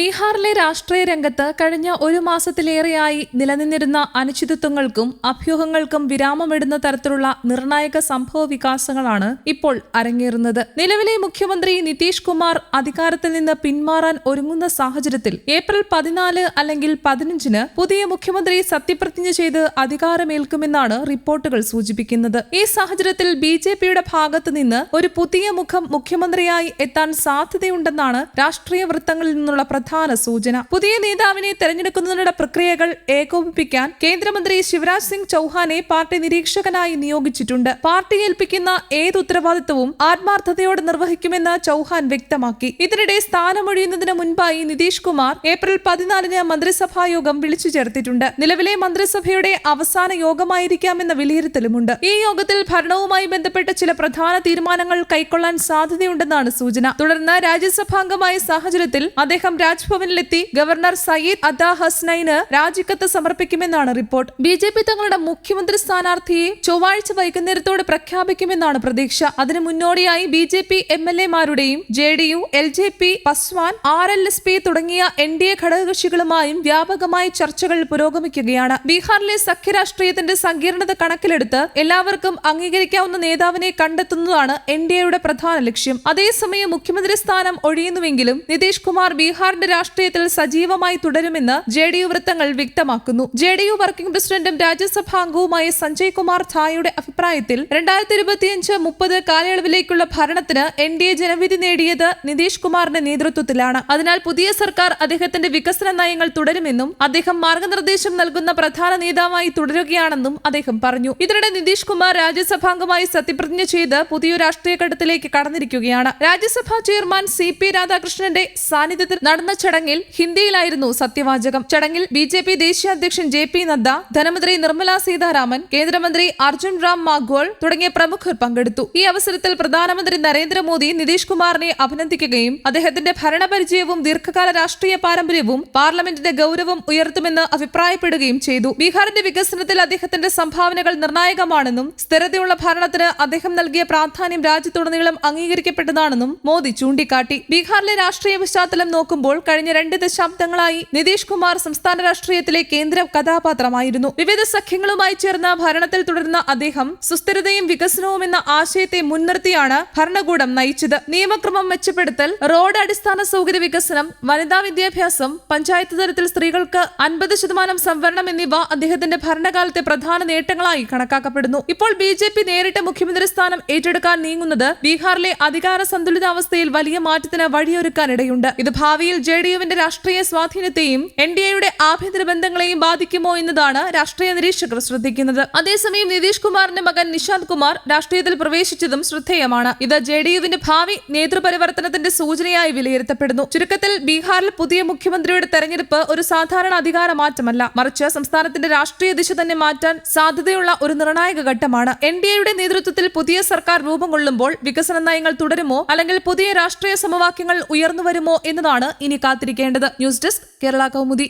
ബീഹാറിലെ രാഷ്ട്രീയ രംഗത്ത് കഴിഞ്ഞ ഒരു മാസത്തിലേറെയായി നിലനിന്നിരുന്ന അനിശ്ചിതത്വങ്ങൾക്കും അഭ്യൂഹങ്ങൾക്കും വിരാമമിടുന്ന തരത്തിലുള്ള നിർണായക സംഭവ വികാസങ്ങളാണ് ഇപ്പോൾ അരങ്ങേറുന്നത്. നിലവിലെ മുഖ്യമന്ത്രി നിതീഷ് കുമാർ അധികാരത്തിൽ നിന്ന് പിന്മാറാൻ ഒരുങ്ങുന്ന സാഹചര്യത്തിൽ ഏപ്രിൽ 14 അല്ലെങ്കിൽ 15 പുതിയ മുഖ്യമന്ത്രി സത്യപ്രതിജ്ഞ ചെയ്ത് അധികാരമേൽക്കുമെന്നാണ് റിപ്പോർട്ടുകൾ സൂചിപ്പിക്കുന്നത്. ഈ സാഹചര്യത്തിൽ ബിജെപിയുടെ ഭാഗത്ത് നിന്ന് ഒരു പുതിയ മുഖം മുഖ്യമന്ത്രിയായി എത്താൻ സാധ്യതയുണ്ടെന്നാണ് രാഷ്ട്രീയ വൃത്തങ്ങളിൽ നിന്നുള്ള പ്രധാന സൂചന. പുതിയ നേതാവിനെ തെരഞ്ഞെടുക്കുന്നതിനുള്ള പ്രക്രിയകൾ ഏകോപിപ്പിക്കാൻ കേന്ദ്രമന്ത്രി ശിവരാജ് സിംഗ് ചൌഹാനെ പാർട്ടി നിരീക്ഷകനായി നിയോഗിച്ചിട്ടുണ്ട്. പാർട്ടി ഏൽപ്പിക്കുന്ന ഏത് ഉത്തരവാദിത്വവും ആത്മാർത്ഥതയോടെ നിർവഹിക്കുമെന്ന് ചൌഹാൻ വ്യക്തമാക്കി. ഇതിനിടെ സ്ഥാനമൊഴിയുന്നതിന് മുൻപായി നിതീഷ് കുമാർ ഏപ്രിൽ 14 മന്ത്രിസഭാ യോഗം വിളിച്ചു ചേർത്തിട്ടുണ്ട്. നിലവിലെ മന്ത്രിസഭയുടെ അവസാന യോഗമായിരിക്കാമെന്ന വിലയിരുത്തലുമുണ്ട്. ഈ യോഗത്തിൽ ഭരണവുമായി ബന്ധപ്പെട്ട ചില പ്രധാന തീരുമാനങ്ങൾ കൈക്കൊള്ളാൻ സാധ്യതയുണ്ടെന്നാണ് സൂചന. തുടർന്ന് രാജ്യസഭാംഗമായ സാഹചര്യത്തിൽ അദ്ദേഹം രാജ്ഭവനിലെത്തി ഗവർണർ സയ്യിദ് അദാ ഹസ്നൈന് രാജിക്കത്ത് സമർപ്പിക്കുമെന്നാണ് റിപ്പോർട്ട്. ബിജെപി തങ്ങളുടെ മുഖ്യമന്ത്രി സ്ഥാനാർത്ഥിയെ ചൊവ്വാഴ്ച വൈകുന്നേരത്തോടെ പ്രഖ്യാപിക്കുമെന്നാണ് പ്രതീക്ഷ. അതിനു മുന്നോടിയായി ബിജെപി എംഎൽഎമാരുടെയും ജെഡിയു, എൽജെപി, പസ്വാൻ, ആർഎൽഎസ്പി തുടങ്ങിയ എൻഡിഎ ഘടകകക്ഷികളുമായും വ്യാപകമായ ചർച്ചകൾ പുരോഗമിക്കുകയാണ്. ബീഹാറിലെ സഖ്യരാഷ്ട്രീയത്തിന്റെ സങ്കീർണത കണക്കിലെടുത്ത് എല്ലാവർക്കും അംഗീകരിക്കാവുന്ന നേതാവിനെ കണ്ടെത്തുന്നതാണ് എൻഡിഎയുടെ പ്രധാന ലക്ഷ്യം. അതേസമയം മുഖ്യമന്ത്രി സ്ഥാനം ഒഴിയുന്നുവെങ്കിലും നിതീഷ് കുമാർ ബീഹാറിന്റെ രാഷ്ട്രീയത്തിൽ സജീവമായി തുടരുമെന്ന് ജെഡിയു വൃത്തങ്ങൾ വ്യക്തമാക്കുന്നു. ജെഡിയു വർക്കിംഗ് പ്രസിഡന്റും രാജ്യസഭാംഗവുമായ സഞ്ജയ് കുമാർ ഝായുടെ അഭിപ്രായത്തിൽ 2025-30 കാലയളവിലേക്കുള്ള ഭരണത്തിന് എൻഡിഎ ജനവിധി നേടിയത് നിതീഷ് കുമാറിന്റെ നേതൃത്വത്തിലാണ്. അതിനാൽ പുതിയ സർക്കാർ അദ്ദേഹത്തിന്റെ വികസന നയങ്ങൾ തുടരുമെന്നും അദ്ദേഹം മാർഗനിർദ്ദേശം നൽകുന്ന പ്രധാന നേതാവായി തുടരുകയാണെന്നും അദ്ദേഹം പറഞ്ഞു. ഇതിനിടെ നിതീഷ് കുമാർ രാജ്യസഭാംഗമായി സത്യപ്രതിജ്ഞ ചെയ്ത് പുതിയൊരു രാഷ്ട്രീയ ഘട്ടത്തിലേക്ക് കടന്നിരിക്കുകയാണ്. രാജ്യസഭാ ചെയർമാൻ CP രാധാകൃഷ്ണന്റെ സാന്നിധ്യത്തിൽ നടന്ന ചടങ്ങിൽ ഹിന്ദിയിലായിരുന്നു സത്യവാചകം. ചടങ്ങിൽ ബിജെപി ദേശീയ അധ്യക്ഷൻ JP നദ്ദ, ധനമന്ത്രി നിർമ്മല സീതാരാമൻ, കേന്ദ്രമന്ത്രി അർജുൻ റാം മാഗ്വാൾ തുടങ്ങിയ പ്രമുഖർ പങ്കെടുത്തു. ഈ അവസരത്തിൽ പ്രധാനമന്ത്രി നരേന്ദ്രമോദി നിതീഷ് കുമാറിനെ അഭിനന്ദിക്കുകയും അദ്ദേഹത്തിന്റെ ഭരണപരിചയവും ദീർഘകാല രാഷ്ട്രീയ പാരമ്പര്യവും പാർലമെന്റിന്റെ ഗൌരവം ഉയർത്തുമെന്ന് അഭിപ്രായപ്പെടുകയും ചെയ്തു. ബീഹാറിന്റെ വികസനത്തിൽ അദ്ദേഹത്തിന്റെ സംഭാവനകൾ നിർണായകമാണെന്നും സ്ഥിരതയുള്ള ഭരണത്തിന് അദ്ദേഹം നൽകിയ പ്രാധാന്യം രാജ്യത്തുടനീളം അംഗീകരിക്കപ്പെട്ടതാണെന്നും മോദി ചൂണ്ടിക്കാട്ടി. ബീഹാറിലെ രാഷ്ട്രീയ പശ്ചാത്തലം നോക്കുമ്പോൾ കഴിഞ്ഞ 2 ദശാബ്ദങ്ങളായി നിതീഷ് കുമാർ സംസ്ഥാന രാഷ്ട്രീയത്തിലെ കേന്ദ്ര കഥാപാത്രമായിരുന്നു. വിവിധ സഖ്യങ്ങളുമായി ചേർന്ന് ഭരണത്തിൽ തുടരുന്ന അദ്ദേഹം സുസ്ഥിരതയും വികസനവും എന്ന ആശയത്തെ മുൻനിർത്തിയാണ് ഭരണകൂടം നയിച്ചത്. നിയമക്രമം മെച്ചപ്പെടുത്തൽ, റോഡ് അടിസ്ഥാന സൗകര്യ വികസനം, വനിതാ വിദ്യാഭ്യാസം, പഞ്ചായത്ത് തലത്തിൽ സ്ത്രീകൾക്ക് 50% സംവരണം എന്നിവ അദ്ദേഹത്തിന്റെ ഭരണകാലത്തെ പ്രധാന നേട്ടങ്ങളായി കണക്കാക്കപ്പെടുന്നു. ഇപ്പോൾ ബിജെപി നേരിട്ട് മുഖ്യമന്ത്രി സ്ഥാനം ഏറ്റെടുക്കാൻ നീങ്ങുന്നത് ബീഹാറിലെ അധികാര സന്തുലിതാവസ്ഥയിൽ വലിയ മാറ്റത്തിന് വഴിയൊരുക്കാനിടയുണ്ട്. ഇത് ഭാവിയിൽ ജെഡിയുവിന്റെ രാഷ്ട്രീയ സ്വാധീനത്തെയും എൻഡിഎയുടെ ആഭ്യന്തര ബന്ധങ്ങളെയും ബാധിക്കുമോ എന്നതാണ് രാഷ്ട്രീയ നിരീക്ഷകർ ശ്രദ്ധിക്കുന്നത്. അതേസമയം നിതീഷ് കുമാറിന്റെ മകൻ നിഷാന്ത് കുമാർ രാഷ്ട്രീയത്തിൽ പ്രവേശിച്ചതും ശ്രദ്ധേയമാണ്. ഇത് ജെഡിയുവിന്റെ ഭാവി നേതൃപരിവർത്തനത്തിന്റെ സൂചനയായി വിലയിരുത്തപ്പെടുന്നു. ചുരുക്കത്തിൽ ബീഹാറിൽ പുതിയ മുഖ്യമന്ത്രിയുടെ തെരഞ്ഞെടുപ്പ് ഒരു സാധാരണ അധികാര മാറ്റമല്ല, മറിച്ച് സംസ്ഥാനത്തിന്റെ രാഷ്ട്രീയ ദിശ തന്നെ മാറ്റാൻ സാധ്യതയുള്ള ഒരു നിർണായക ഘട്ടമാണ്. എൻഡിഎയുടെ നേതൃത്വത്തിൽ പുതിയ സർക്കാർ രൂപം കൊള്ളുമ്പോൾ വികസന നയങ്ങൾ തുടരുമോ അല്ലെങ്കിൽ പുതിയ രാഷ്ട്രീയ സമവാക്യങ്ങൾ ഉയർന്നുവരുമോ എന്നതാണ് ഇനി കാത്തിരിക്കേണ്ടത്. News desk, Kerala Kaumudi.